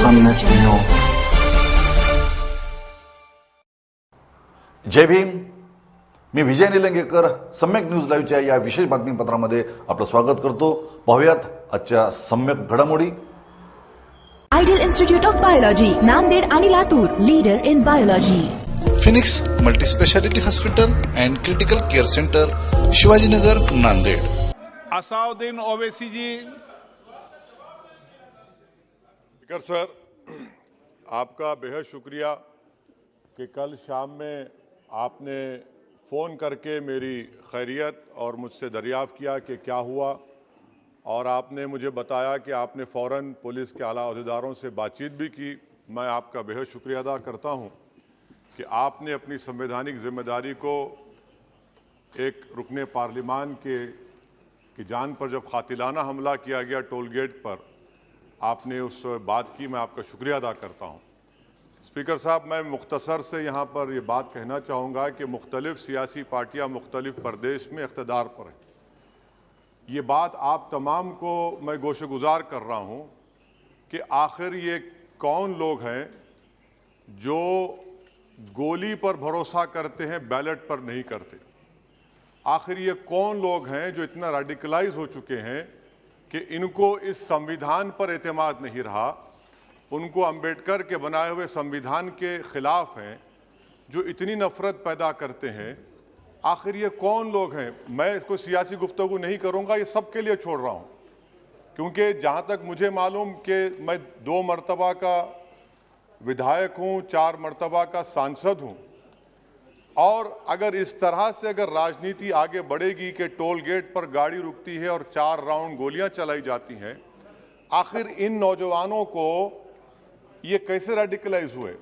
सम्यक न्यूज. जय भीम. मी विजय निलंगेकर सम्यक न्यूज लाईव्हच्या या विशेष बातमीपत्रामध्ये आपलं स्वागत करतो. पाहूयात आजच्या सम्यक घडामोडी. Ideal Institute of Biology, Nanded आणि Latur, leader in biology. Phoenix multispeciality hospital and critical care centre, Shivajinagar, Nanded. Asaduddin Owaisi ji. Speaker sir, आपका बेहद शुक्रिया कि कल शाम में आपने फ़ोन करके मेरी खैरियत और मुझसे दरियाफ़्त किया कि क्या हुआ, और आपने मुझे बताया कि आपने फ़ौरन पुलिस के आला अहदेदारों से बातचीत भी की. मैं आपका बेहद शुक्रिया अदा करता हूं कि आपने अपनी संवैधानिक जिम्मेदारी को एक रुकने पार्लिमान की जान पर जब कातिलाना हमला किया गया टोल गेट पर, आपने उस बात की. मैं आपका शुक्रिया अदा करता हूं. स्पीकर साहब, मैं मुख्तसर से यहाँ पर ये बात कहना चाहूँगा कि मुख्तलिफ सियासी पार्टियाँ मुख्तलिफ प्रदेश में इक़्तिदार पर हैं. ये बात आप तमाम को मैं गोशगुजार कर रहा हूँ कि आखिर ये कौन लोग हैं जो गोली पर भरोसा करते हैं, बैलेट पर नहीं करते. आखिर ये कौन लोग हैं जो इतना रेडिकलाइज हो चुके हैं कि इनको इस संविधान पर एतमाद नहीं रहा, उनको अंबेडकर के बनाए हुए संविधान के खिलाफ हैं, जो इतनी नफरत पैदा करते हैं. आखिर ये कौन लोग हैं? मैं इसको सियासी गुफ्तगू नहीं करूंगा, ये सब के लिए छोड़ रहा हूं, क्योंकि जहां तक मुझे मालूम कि मैं 2 मरतबा का विधायक हूं, 4 मरतबा का सांसद हूं, और अगर इस तरह से अगर राजनीति आगे बढ़ेगी कि टोल गेट पर गाड़ी रुकती है और 4 राउंड गोलियां चलाई जाती हैं, आखिर इन नौजवानों को ये कैसे रेडिकलाइज हुए?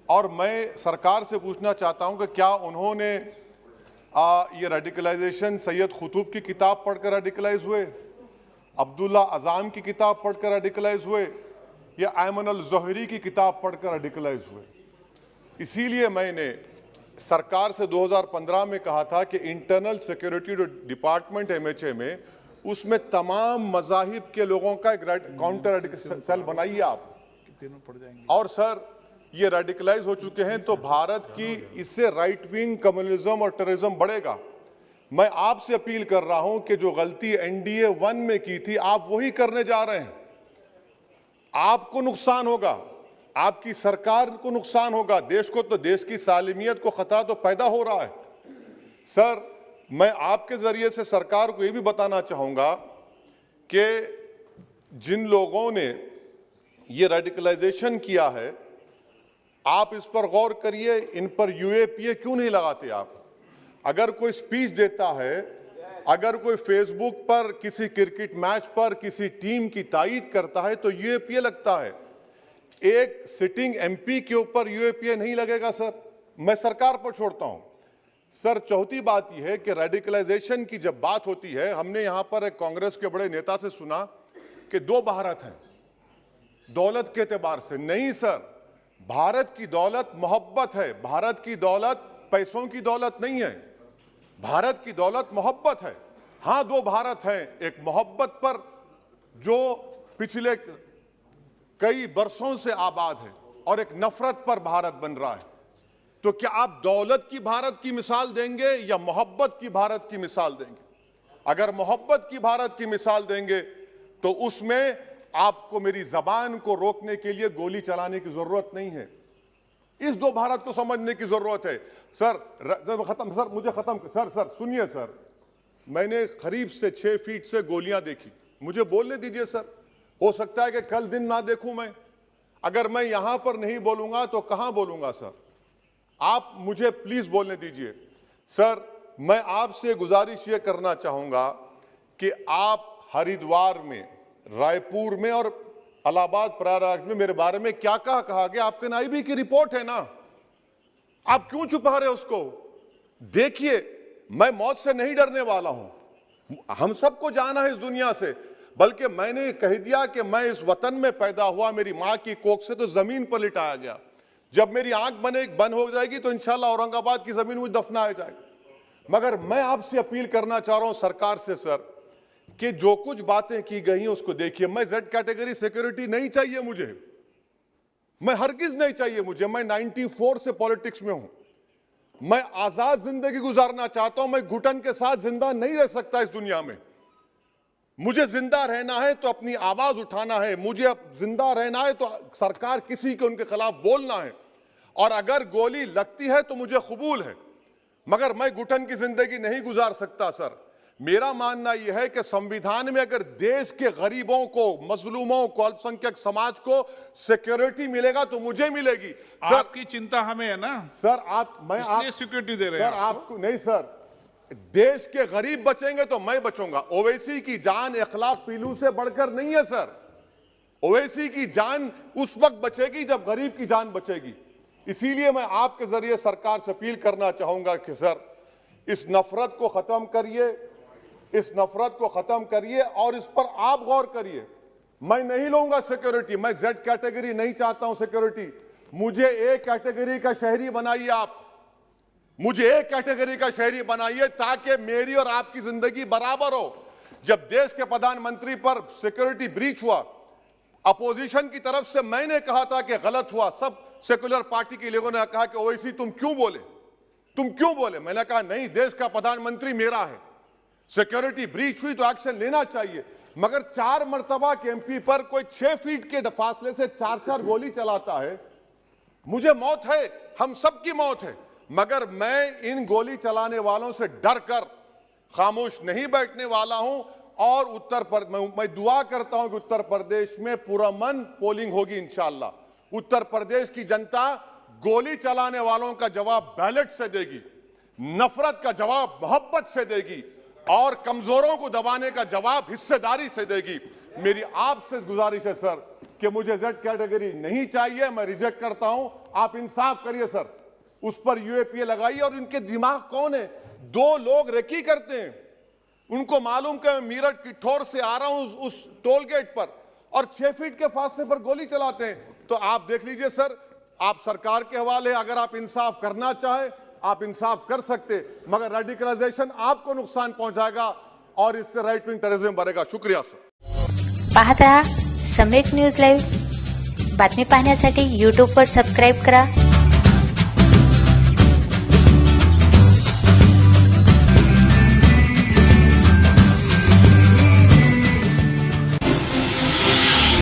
और मैं सरकार से पूछना चाहता हूं कि क्या उन्होंने ये रेडिकलाइजेशन सैयद कुतुब की किताब पढ़कर रेडिकलाइज हुए, अब्दुल्ला अज़ाम की किताब पढ़कर रेडिकलाइज हुए, या अयमन अल ज़ोहरी की किताब पढ़कर रेडिकलाइज हुए? इसीलिए मैंने सरकार से 2015 में कहा था कि इंटरनल सिक्योरिटी डिपार्टमेंट MHA में, उसमें तमाम मज़ाहिब के लोगों का एक काउंटर रेडिकल सेल बनाइए आप. और सर, ये रेडिकलाइज हो चुके हैं तो भारत की इससे राइट विंग कम्युनिज्म और टेररिज्म बढ़ेगा. मैं आपसे अपील कर रहा हूं कि जो गलती NDA 1 में की थी, आप वही करने जा रहे हैं. आपको नुकसान होगा, आपकी सरकार को नुकसान होगा, देश को तो, देश की सालिमियत को खतरा तो पैदा हो रहा है. सर, मैं आपके जरिए से सरकार को यह भी बताना चाहूंगा कि जिन लोगों ने ये रेडिकलाइजेशन किया है, आप इस पर गौर करिए, इन पर UAPA क्यों नहीं लगाते आप? अगर कोई स्पीच देता है, अगर कोई फेसबुक पर किसी क्रिकेट मैच पर किसी टीम की तायीद करता है तो UAPA लगता है. एक सिटिंग MP के ऊपर UAPA नहीं लगेगा सर. मैं सरकार पर छोड़ता हूं. सर, चौथी बात यह है कि रेडिकलाइजेशन की जब बात होती है, हमने यहां पर एक कांग्रेस के बड़े नेता से सुना कि 2 भारत हैं दौलत के एतबार से. नहीं सर, भारत की दौलत मोहब्बत है. भारत की दौलत पैसों की दौलत नहीं है. भारत की दौलत मोहब्बत है. हां, 2 भारत हैं, एक मोहब्बत पर जो पिछले कई बरसों से आबाद है, और एक नफरत पर भारत बन रहा है. तो क्या आप दौलत की भारत की मिसाल देंगे या मोहब्बत की भारत की मिसाल देंगे? अगर मोहब्बत की भारत की मिसाल देंगे तो उसमें आपको मेरी जबान को रोकने के लिए गोली चलाने की जरूरत नहीं है. इस 2 भारत को समझने की जरूरत है. सर, मुझे खत्म सर सुनिए सर, मैंने करीब से 6 फीट से गोलियां देखी. मुझे बोलने दीजिए सर. हो सकता है कि कल दिन ना देखूं मैं. अगर मैं यहां पर नहीं बोलूंगा तो कहां बोलूंगा सर? आप मुझे प्लीज बोलने दीजिए. सर, मैं आपसे गुजारिश ये करना चाहूंगा कि आप हरिद्वार में, रायपुर में और इलाहाबाद प्रयागराज में मेरे बारे में क्या कहा गया? आपके NIB की रिपोर्ट है ना, आप क्यों छुपा रहे उसको? देखिए, मैं मौत से नहीं डरने वाला हूं. हम सबको जाना है इस दुनिया से, बल्कि मैंने कह दिया कि मैं इस वतन में पैदा हुआ, मेरी मां की कोख से तो जमीन पर लिटाया गया. जब मेरी आंख बंद हो जाएगी तो इंशाल्लाह औरंगाबाद की जमीन मुझे दफनाया जाएगा. मगर मैं आपसे अपील करना चाह रहा हूं सरकार से सर, कि जो कुछ बातें की गई हैं उसको देखिए. मैं Z कैटेगरी सिक्योरिटी नहीं चाहिए मुझे. मैं हरगिज नहीं चाहिए मुझे। मैं 94 से पॉलिटिक्स में हूं। मैं आजाद जिंदगी गुजारना चाहता हूं। मैं घुटन के साथ जिंदा नहीं रह सकता इस दुनिया में। मुझे जिंदा रहना है तो अपनी आवाज उठाना है। मुझे अब जिंदा रहना है तो सरकार किसी के उनके खिलाफ बोलना है, और अगर गोली लगती है तो मुझे कबूल है, मगर मैं घुटन की जिंदगी नहीं गुजार सकता। सर, मेरा मानना यह है कि संविधान में अगर देश के गरीबों को, मजलूमों को, अल्पसंख्यक समाज को सिक्योरिटी मिलेगा तो मुझे मिलेगी। सर, आपकी चिंता हमें है ना सर, इसलिए सिक्योरिटी दे रहे हैं सर, आपको नहीं सर, देश के गरीब बचेंगे तो मैं बचूंगा। ओवैसी की जान 1 लाख पीलू से बढ़कर नहीं है सर। ओवैसी की जान उस वक्त बचेगी जब गरीब की जान बचेगी। इसीलिए मैं आपके जरिए सरकार से अपील करना चाहूंगा कि सर, इस नफरत को खत्म करिए, इस नफरत को खत्म करिए और इस पर आप गौर करिए। मैं नहीं लूंगा सिक्योरिटी। मैं जेड कैटेगरी नहीं चाहता हूं सिक्योरिटी। मुझे ए कैटेगरी का शहरी बनाइए आप। मुझे एक कैटेगरी का शहरी बनाइए ताकि मेरी और आपकी जिंदगी बराबर हो। जब देश के प्रधानमंत्री पर सिक्योरिटी ब्रीच हुआ, अपोजिशन की तरफ से मैंने कहा था कि गलत हुआ। सब सेकुलर पार्टी के लोगों ने कहा कि ओवैसी तुम क्यों बोले? मैंने कहा नहीं, देश का प्रधानमंत्री मेरा है, सिक्योरिटी ब्रीच हुई तो एक्शन लेना चाहिए। मगर 4 मर्तबा के एमपी पर कोई 6 फीट के फासले से 4-4 गोली चलाता है। मुझे मौत है, हम सबकी मौत है, मगर मैं इन गोली चलाने वालों से डर कर खामोश नहीं बैठने वाला हूं। और मैं दुआ करता हूं कि उत्तर प्रदेश में पुरअमन पोलिंग होगी इंशाअल्लाह। उत्तर प्रदेश की जनता गोली चलाने वालों का जवाब बैलेट से देगी, नफरत का जवाब मोहब्बत से देगी, और कमजोरों को दबाने का जवाब हिस्सेदारी से देगी। मेरी आपसे गुजारिश है सर कि मुझे जेड कैटेगरी नहीं चाहिए, मैं रिजेक्ट करता हूं। आप इंसाफ करिए सर, उस पर यूएपीए लगाइए। और इनके दिमाग कौन है? 2 लोग रेकी करते हैं, उनको मालूम कि मैं मीरठ किठौर से आ रहा हूं उस टोल गेट पर, और 6 फीट के फासले पर गोली चलाते हैं। तो आप देख लीजिए सर, आप सरकार के हवाले, अगर आप इंसाफ करना चाहे आप इंसाफ कर सकते, मगर रेडिकलाइजेशन आपको नुकसान पहुंचाएगा और इससे राइट विंग टेररिज्म बढ़ेगा। शुक्रिया सर। पाहत रहा सम्यक न्यूज लाईव्ह। बातमी पाहण्यासाठी यूट्यूबवर सबस्क्राईब करा,